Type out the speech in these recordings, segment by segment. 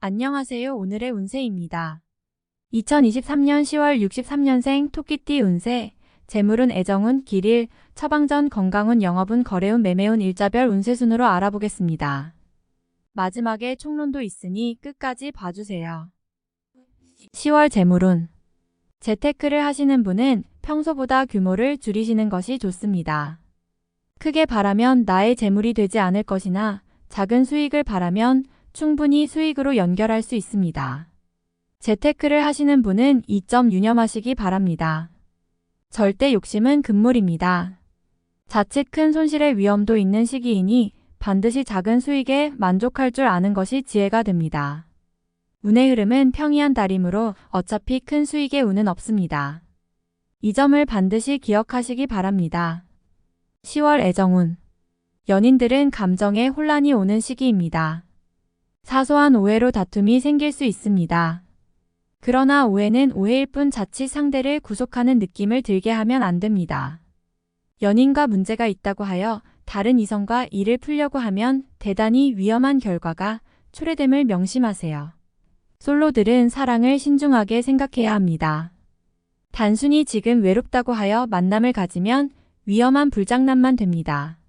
안녕하세요. 오늘의 운세입니다. 2023년 10월 63년생 토끼띠 운세, 재물운, 애정운, 길일, 처방전, 건강운, 영업운, 거래운, 매매운, 일자별 운세 순으로 알아보겠습니다. 마지막에 총론도 있으니 끝까지 봐주세요. 10월 재물운. 재테크를 하시는 분은 평소보다 규모를 줄이시는 것이 좋습니다. 크게 바라면 나의 재물이 되지 않을 것이나 작은 수익을 바라면 충분히 수익으로 연결할 수 있습니다. 재테크를 하시는 분은 이 점 유념하시기 바랍니다. 절대 욕심은 금물입니다. 자칫 큰 손실의 위험도 있는 시기이니 반드시 작은 수익에 만족할 줄 아는 것이 지혜가 됩니다. 운의 흐름은 평이한 달이므로 어차피 큰 수익의 운은 없습니다. 이 점을 반드시 기억하시기 바랍니다. 10월 애정운. 연인들은 감정에 혼란이 오는 시기입니다. 사소한 오해로 다툼이 생길 수 있습니다. 그러나 오해는 오해일 뿐 자칫 상대를 구속하는 느낌을 들게 하면 안 됩니다. 연인과 문제가 있다고 하여 다른 이성과 일을 풀려고 하면 대단히 위험한 결과가 초래됨을 명심하세요. 솔로들은 사랑을 신중하게 생각해야 합니다. 단순히 지금 외롭다고 하여 만남을 가지면 위험한 불장난만 됩니다.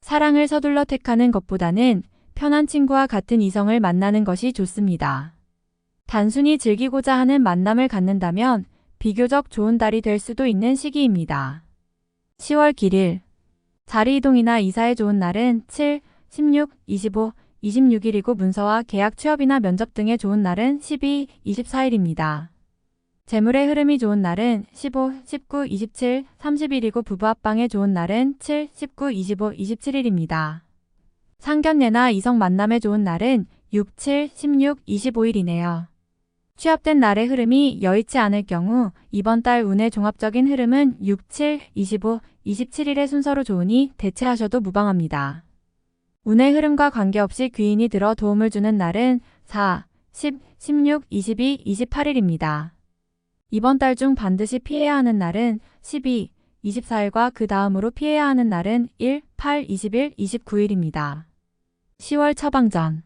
사랑을 서둘러 택하는 것보다는 편한 친구와 같은 이성을 만나는 것이 좋습니다. 단순히 즐기고자 하는 만남을 갖는다면 비교적 좋은 달이 될 수도 있는 시기입니다. 10월 길일. 자리 이동이나 이사에 좋은 날은 7, 16, 25, 26일이고 문서와 계약 취업이나 면접 등에 좋은 날은 12, 24일입니다. 재물의 흐름이 좋은 날은 15, 19, 27, 30일이고 부부 합방에 좋은 날은 7, 19, 25, 27일입니다. 상견례나 이성 만남에 좋은 날은 6, 7, 16, 25일이네요. 취업된 날의 흐름이 여의치 않을 경우 이번 달 운의 종합적인 흐름은 6, 7, 25, 27일의 순서로 좋으니 대체하셔도 무방합니다. 운의 흐름과 관계없이 귀인이 들어 도움을 주는 날은 4, 10, 16, 22, 28일입니다. 이번 달 중 반드시 피해야 하는 날은 12, 24일과 그 다음으로 피해야 하는 날은 1, 8, 20일, 29일입니다. 10월 처방전.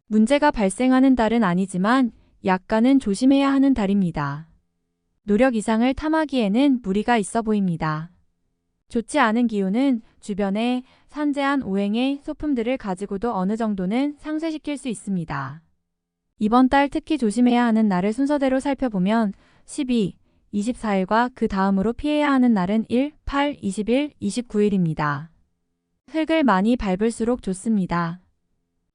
문제가 발생하는 달은 아니지만 약간은 조심해야 하는 달입니다. 노력 이상을 탐하기에는 무리가 있어 보입니다. 좋지 않은 기운은 주변에 산재한 오행의 소품들을 가지고도 어느 정도는 상쇄시킬 수 있습니다. 이번 달 특히 조심해야 하는 날을 순서대로 살펴보면 12, 24일과 그 다음으로 피해야 하는 날은 1, 8, 20일, 29일입니다. 흙을 많이 밟을수록 좋습니다.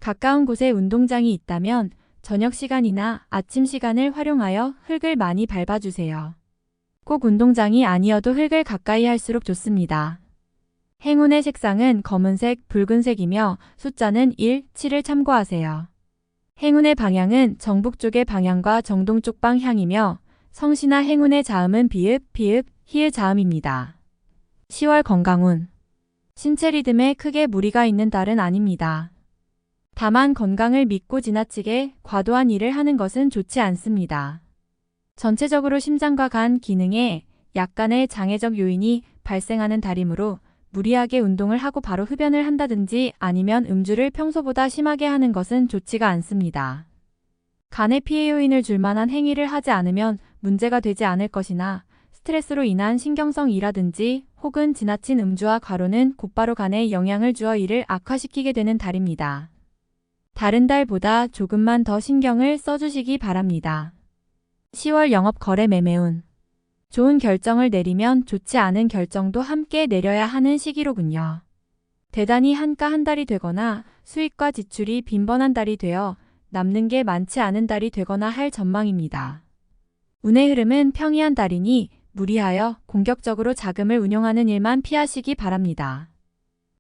가까운 곳에 운동장이 있다면 저녁 시간이나 아침 시간을 활용하여 흙을 많이 밟아주세요. 꼭 운동장이 아니어도 흙을 가까이 할수록 좋습니다. 행운의 색상은 검은색, 붉은색이며 숫자는 1, 7을 참고하세요. 행운의 방향은 정북 쪽의 방향과 정동 쪽 방향이며 성씨나 행운의 자음은 비읍, 피읍, 히읗 자음입니다. 10월 건강운. 신체 리듬에 크게 무리가 있는 달은 아닙니다. 다만 건강을 믿고 지나치게 과도한 일을 하는 것은 좋지 않습니다. 전체적으로 심장과 간 기능에 약간의 장애적 요인이 발생하는 달이므로 무리하게 운동을 하고 바로 흡연을 한다든지 아니면 음주를 평소보다 심하게 하는 것은 좋지가 않습니다. 간에 피해 요인을 줄 만한 행위를 하지 않으면 문제가 되지 않을 것이나 스트레스로 인한 신경성이라든지 혹은 지나친 음주와 과로는 곧바로 간에 영향을 주어 이를 악화시키게 되는 달입니다. 다른 달보다 조금만 더 신경을 써주시기 바랍니다. 10월 영업 거래 매매운. 좋은 결정을 내리면 좋지 않은 결정도 함께 내려야 하는 시기로군요. 대단히 한가 한 달이 되거나 수익과 지출이 빈번한 달이 되어 남는 게 많지 않은 달이 되거나 할 전망입니다. 운의 흐름은 평이한 달이니 무리하여 공격적으로 자금을 운용하는 일만 피하시기 바랍니다.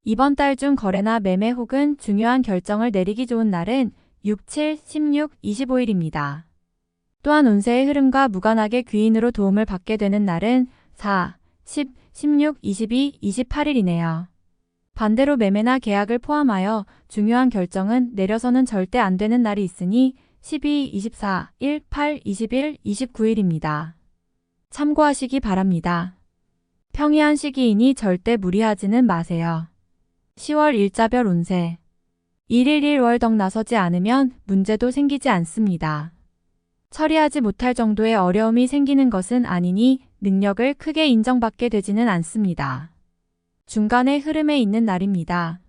이번 달 중 거래나 매매 혹은 중요한 결정을 내리기 좋은 날은 6, 7, 16, 25일입니다. 또한 운세의 흐름과 무관하게 귀인으로 도움을 받게 되는 날은 4, 10, 16, 22, 28일이네요. 반대로 매매나 계약을 포함하여 중요한 결정은 내려서는 절대 안 되는 날이 있으니 12, 24, 1, 8, 21, 29일입니다. 참고하시기 바랍니다. 평이한 시기이니 절대 무리하지는 마세요. 10월 일자별 운세. 1일 1월 덕 나서지 않으면 문제도 생기지 않습니다. 처리하지 못할 정도의 어려움이 생기는 것은 아니니 능력을 크게 인정받게 되지는 않습니다. 중간의 흐름에 있는 날입니다.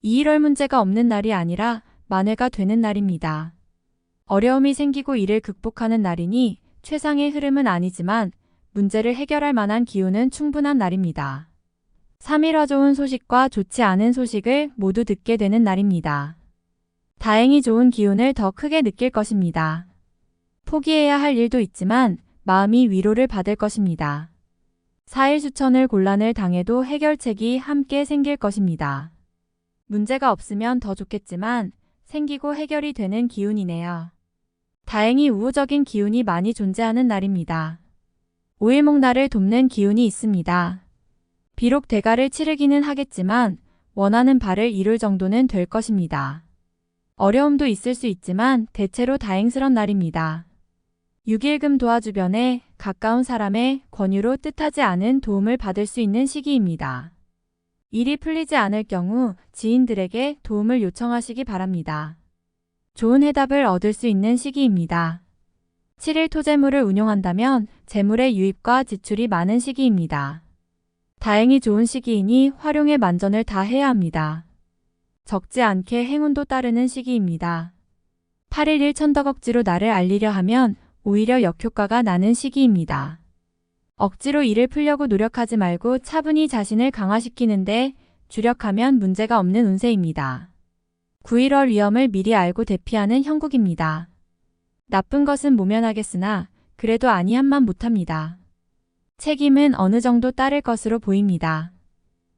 2.1월 문제가 없는 날이 아니라 만회가 되는 날입니다. 어려움이 생기고 이를 극복하는 날이니 최상의 흐름은 아니지만 문제를 해결할 만한 기운은 충분한 날입니다. 3.1화 좋은 소식과 좋지 않은 소식을 모두 듣게 되는 날입니다. 다행히 좋은 기운을 더 크게 느낄 것입니다. 포기해야 할 일도 있지만 마음이 위로를 받을 것입니다. 4일 수천을 곤란을 당해도 해결책이 함께 생길 것입니다. 문제가 없으면 더 좋겠지만 생기고 해결이 되는 기운이네요. 다행히 우호적인 기운이 많이 존재하는 날입니다. 5일목 나를 돕는 기운이 있습니다. 비록 대가를 치르기는 하겠지만 원하는 바를 이룰 정도는 될 것입니다. 어려움도 있을 수 있지만 대체로 다행스런 날입니다. 6일금 도와 주변에 가까운 사람의 권유로 뜻하지 않은 도움을 받을 수 있는 시기입니다. 일이 풀리지 않을 경우 지인들에게 도움을 요청하시기 바랍니다. 좋은 해답을 얻을 수 있는 시기입니다. 7일 토재물을 운용한다면 재물의 유입과 지출이 많은 시기입니다. 다행히 좋은 시기이니 활용에 만전을 다해야 합니다. 적지 않게 행운도 따르는 시기입니다. 8일 1천덕 억지로 나를 알리려 하면 오히려 역효과가 나는 시기입니다. 억지로 일을 풀려고 노력하지 말고 차분히 자신을 강화시키는데 주력하면 문제가 없는 운세입니다. 9.1월 위험을 미리 알고 대피하는 형국입니다. 나쁜 것은 모면하겠으나 그래도 아니함만 못합니다. 책임은 어느 정도 따를 것으로 보입니다.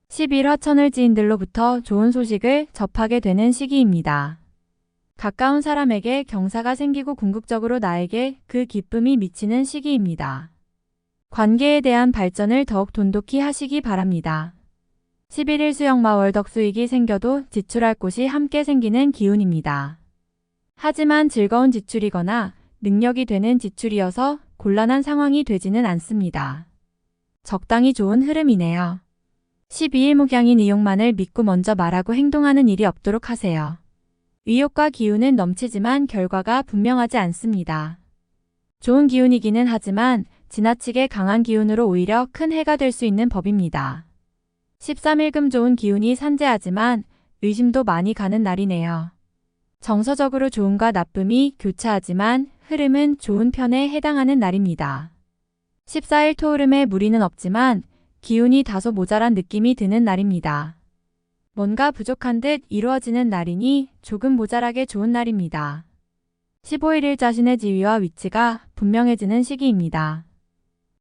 11화 천을 지인들로부터 좋은 소식을 접하게 되는 시기입니다. 가까운 사람에게 경사가 생기고 궁극적으로 나에게 그 기쁨이 미치는 시기입니다. 관계에 대한 발전을 더욱 돈독히 하시기 바랍니다. 11일 수영마월덕 수익이 생겨도 지출할 곳이 함께 생기는 기운입니다. 하지만 즐거운 지출이거나 능력이 되는 지출이어서 곤란한 상황이 되지는 않습니다. 적당히 좋은 흐름이네요. 12일 목양인 이용만을 믿고 먼저 말하고 행동하는 일이 없도록 하세요. 의욕과 기운은 넘치지만 결과가 분명하지 않습니다. 좋은 기운이기는 하지만 지나치게 강한 기운으로 오히려 큰 해가 될 수 있는 법입니다. 13일금 좋은 기운이 산재하지만 의심도 많이 가는 날이네요. 정서적으로 좋음과 나쁨이 교차하지만 흐름은 좋은 편에 해당하는 날입니다. 14일 토흐름에 무리는 없지만 기운이 다소 모자란 느낌이 드는 날입니다. 뭔가 부족한 듯 이루어지는 날이니 조금 모자라게 좋은 날입니다. 15일 자신의 지위와 위치가 분명해지는 시기입니다.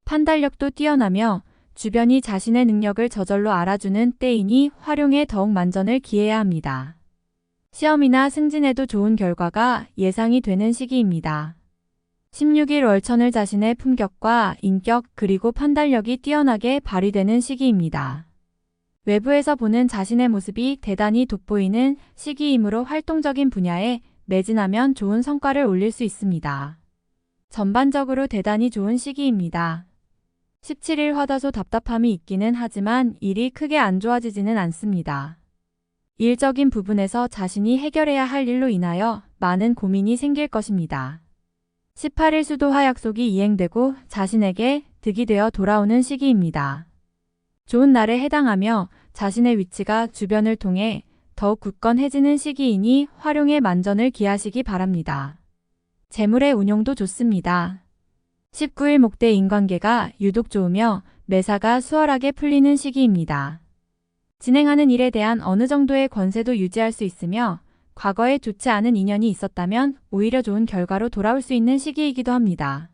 판단력도 뛰어나며 주변이 자신의 능력을 저절로 알아주는 때이니 활용에 더욱 만전을 기해야 합니다. 시험이나 승진에도 좋은 결과가 예상이 되는 시기입니다. 16일 월천을 자신의 품격과 인격 그리고 판단력이 뛰어나게 발휘되는 시기입니다. 외부에서 보는 자신의 모습이 대단히 돋보이는 시기이므로 활동적인 분야에 매진하면 좋은 성과를 올릴 수 있습니다. 전반적으로 대단히 좋은 시기입니다. 17일 화다소 답답함이 있기는 하지만 일이 크게 안 좋아지지는 않습니다. 일적인 부분에서 자신이 해결해야 할 일로 인하여 많은 고민이 생길 것입니다. 18일 수도화 약속이 이행되고 자신에게 득이 되어 돌아오는 시기입니다. 좋은 날에 해당하며 자신의 위치가 주변을 통해 더욱 굳건해지는 시기이니 활용에 만전을 기하시기 바랍니다. 재물의 운용도 좋습니다. 19일 목대 인관계가 유독 좋으며 매사가 수월하게 풀리는 시기입니다. 진행하는 일에 대한 어느 정도의 권세도 유지할 수 있으며 과거에 좋지 않은 인연이 있었다면 오히려 좋은 결과로 돌아올 수 있는 시기이기도 합니다.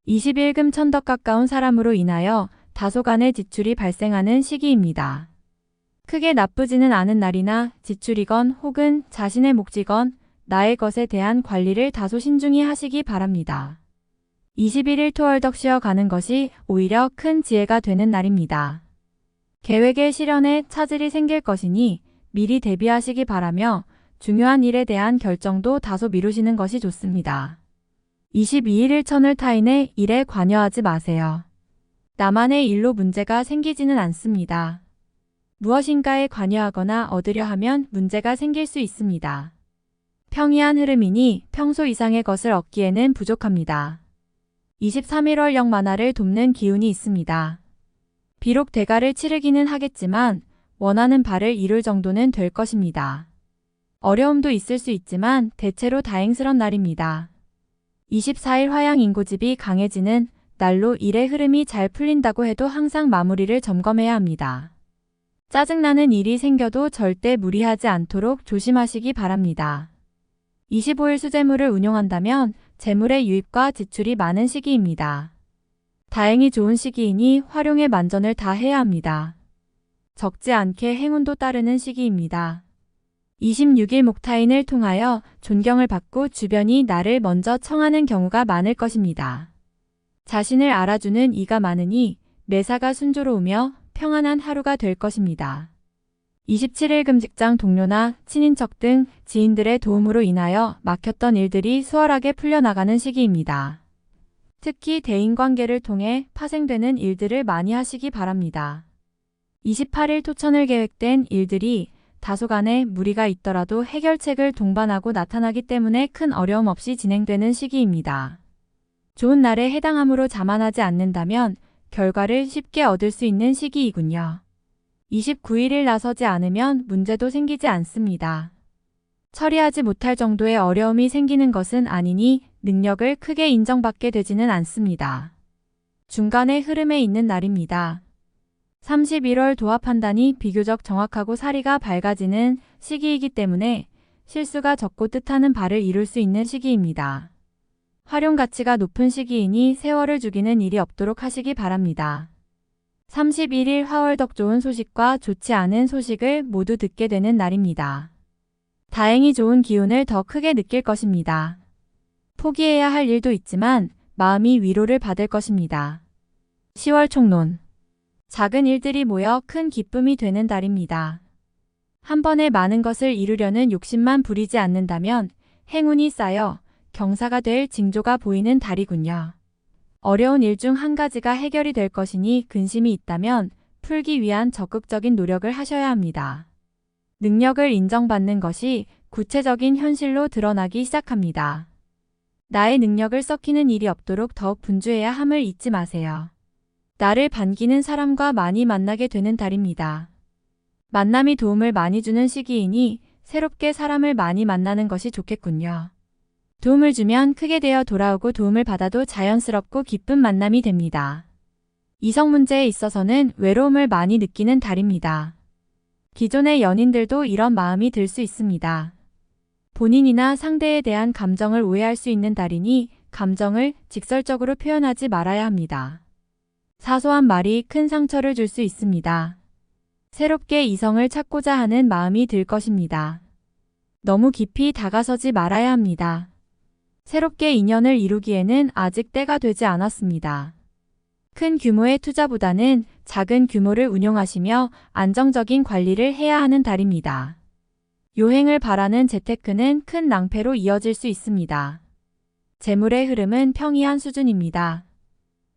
20일금 천덕 가까운 사람으로 인하여 다소간의 지출이 발생하는 시기입니다. 크게 나쁘지는 않은 날이나 지출이건 혹은 자신의 몫이건 나의 것에 대한 관리를 다소 신중히 하시기 바랍니다. 21일 토월덕 쉬어가는 것이 오히려 큰 지혜가 되는 날입니다. 계획의 실현에 차질이 생길 것이니 미리 대비하시기 바라며 중요한 일에 대한 결정도 다소 미루시는 것이 좋습니다. 22일 일천을 타인의 일에 관여하지 마세요. 나만의 일로 문제가 생기지는 않습니다. 무엇인가에 관여하거나 얻으려 하면 문제가 생길 수 있습니다. 평이한 흐름이니 평소 이상의 것을 얻기에는 부족합니다. 23일월 역만화를 돕는 기운이 있습니다. 비록 대가를 치르기는 하겠지만 원하는 바를 이룰 정도는 될 것입니다. 어려움도 있을 수 있지만 대체로 다행스런 날입니다. 24일 화양 인고집이 강해지는 날로 일의 흐름이 잘 풀린다고 해도 항상 마무리를 점검해야 합니다. 짜증나는 일이 생겨도 절대 무리하지 않도록 조심하시기 바랍니다. 25일 수재물을 운용한다면 재물의 유입과 지출이 많은 시기입니다. 다행히 좋은 시기이니 활용에 만전을 다해야 합니다. 적지 않게 행운도 따르는 시기입니다. 26일 목타인을 통하여 존경을 받고 주변이 나를 먼저 청하는 경우가 많을 것입니다. 자신을 알아주는 이가 많으니 매사가 순조로우며 평안한 하루가 될 것입니다. 27일 금직장 동료나 친인척 등 지인들의 도움으로 인하여 막혔던 일들이 수월하게 풀려나가는 시기입니다. 특히 대인관계를 통해 파생되는 일들을 많이 하시기 바랍니다. 28일 토천을 계획된 일들이 다소간의 무리가 있더라도 해결책을 동반하고 나타나기 때문에 큰 어려움 없이 진행되는 시기입니다. 좋은 날에 해당함으로 자만하지 않는다면 결과를 쉽게 얻을 수 있는 시기이군요. 29일을 나서지 않으면 문제도 생기지 않습니다. 처리하지 못할 정도의 어려움이 생기는 것은 아니니 능력을 크게 인정받게 되지는 않습니다. 중간의 흐름에 있는 날입니다. 31월 도화 판단이 비교적 정확하고 사리가 밝아지는 시기이기 때문에 실수가 적고 뜻하는 바를 이룰 수 있는 시기입니다. 활용 가치가 높은 시기이니 세월을 죽이는 일이 없도록 하시기 바랍니다. 31일 화월덕 좋은 소식과 좋지 않은 소식을 모두 듣게 되는 날입니다. 다행히 좋은 기운을 더 크게 느낄 것입니다. 포기해야 할 일도 있지만 마음이 위로를 받을 것입니다. 10월 총론. 작은 일들이 모여 큰 기쁨이 되는 달입니다. 한 번에 많은 것을 이루려는 욕심만 부리지 않는다면 행운이 쌓여 경사가 될 징조가 보이는 달이군요. 어려운 일 중 한 가지가 해결이 될 것이니 근심이 있다면 풀기 위한 적극적인 노력을 하셔야 합니다. 능력을 인정받는 것이 구체적인 현실로 드러나기 시작합니다. 나의 능력을 썩히는 일이 없도록 더욱 분주해야 함을 잊지 마세요. 나를 반기는 사람과 많이 만나게 되는 달입니다. 만남이 도움을 많이 주는 시기이니 새롭게 사람을 많이 만나는 것이 좋겠군요. 도움을 주면 크게 되어 돌아오고 도움을 받아도 자연스럽고 기쁜 만남이 됩니다. 이성 문제에 있어서는 외로움을 많이 느끼는 달입니다. 기존의 연인들도 이런 마음이 들 수 있습니다. 본인이나 상대에 대한 감정을 오해할 수 있는 달이니 감정을 직설적으로 표현하지 말아야 합니다. 사소한 말이 큰 상처를 줄 수 있습니다. 새롭게 이성을 찾고자 하는 마음이 들 것입니다. 너무 깊이 다가서지 말아야 합니다. 새롭게 인연을 이루기에는 아직 때가 되지 않았습니다. 큰 규모의 투자보다는 작은 규모를 운용하시며 안정적인 관리를 해야 하는 달입니다. 요행을 바라는 재테크는 큰 낭패로 이어질 수 있습니다. 재물의 흐름은 평이한 수준입니다.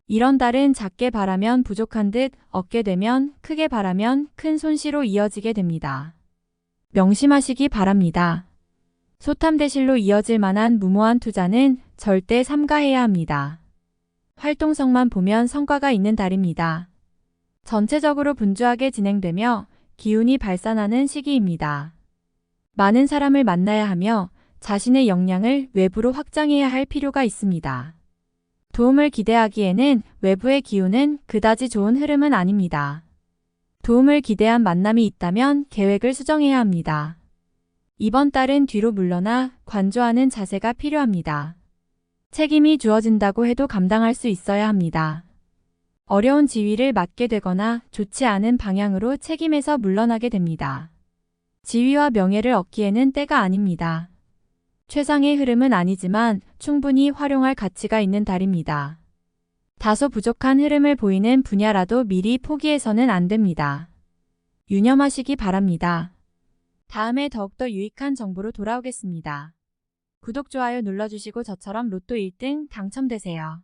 이런 달은 작게 바라면 부족한 듯 얻게 되면 크게 바라면 큰 손실로 이어지게 됩니다. 명심하시기 바랍니다. 소탐대실로 이어질 만한 무모한 투자는 절대 삼가해야 합니다. 활동성만 보면 성과가 있는 달입니다. 전체적으로 분주하게 진행되며 기운이 발산하는 시기입니다. 많은 사람을 만나야 하며 자신의 역량을 외부로 확장해야 할 필요가 있습니다. 도움을 기대하기에는 외부의 기운은 그다지 좋은 흐름은 아닙니다. 도움을 기대한 만남이 있다면 계획을 수정해야 합니다. 이번 달은 뒤로 물러나 관조하는 자세가 필요합니다. 책임이 주어진다고 해도 감당할 수 있어야 합니다. 어려운 지위를 맡게 되거나 좋지 않은 방향으로 책임에서 물러나게 됩니다. 지위와 명예를 얻기에는 때가 아닙니다. 최상의 흐름은 아니지만 충분히 활용할 가치가 있는 달입니다. 다소 부족한 흐름을 보이는 분야라도 미리 포기해서는 안 됩니다. 유념하시기 바랍니다. 다음에 더욱더 유익한 정보로 돌아오겠습니다. 구독, 좋아요 눌러주시고 저처럼 로또 1등 당첨되세요.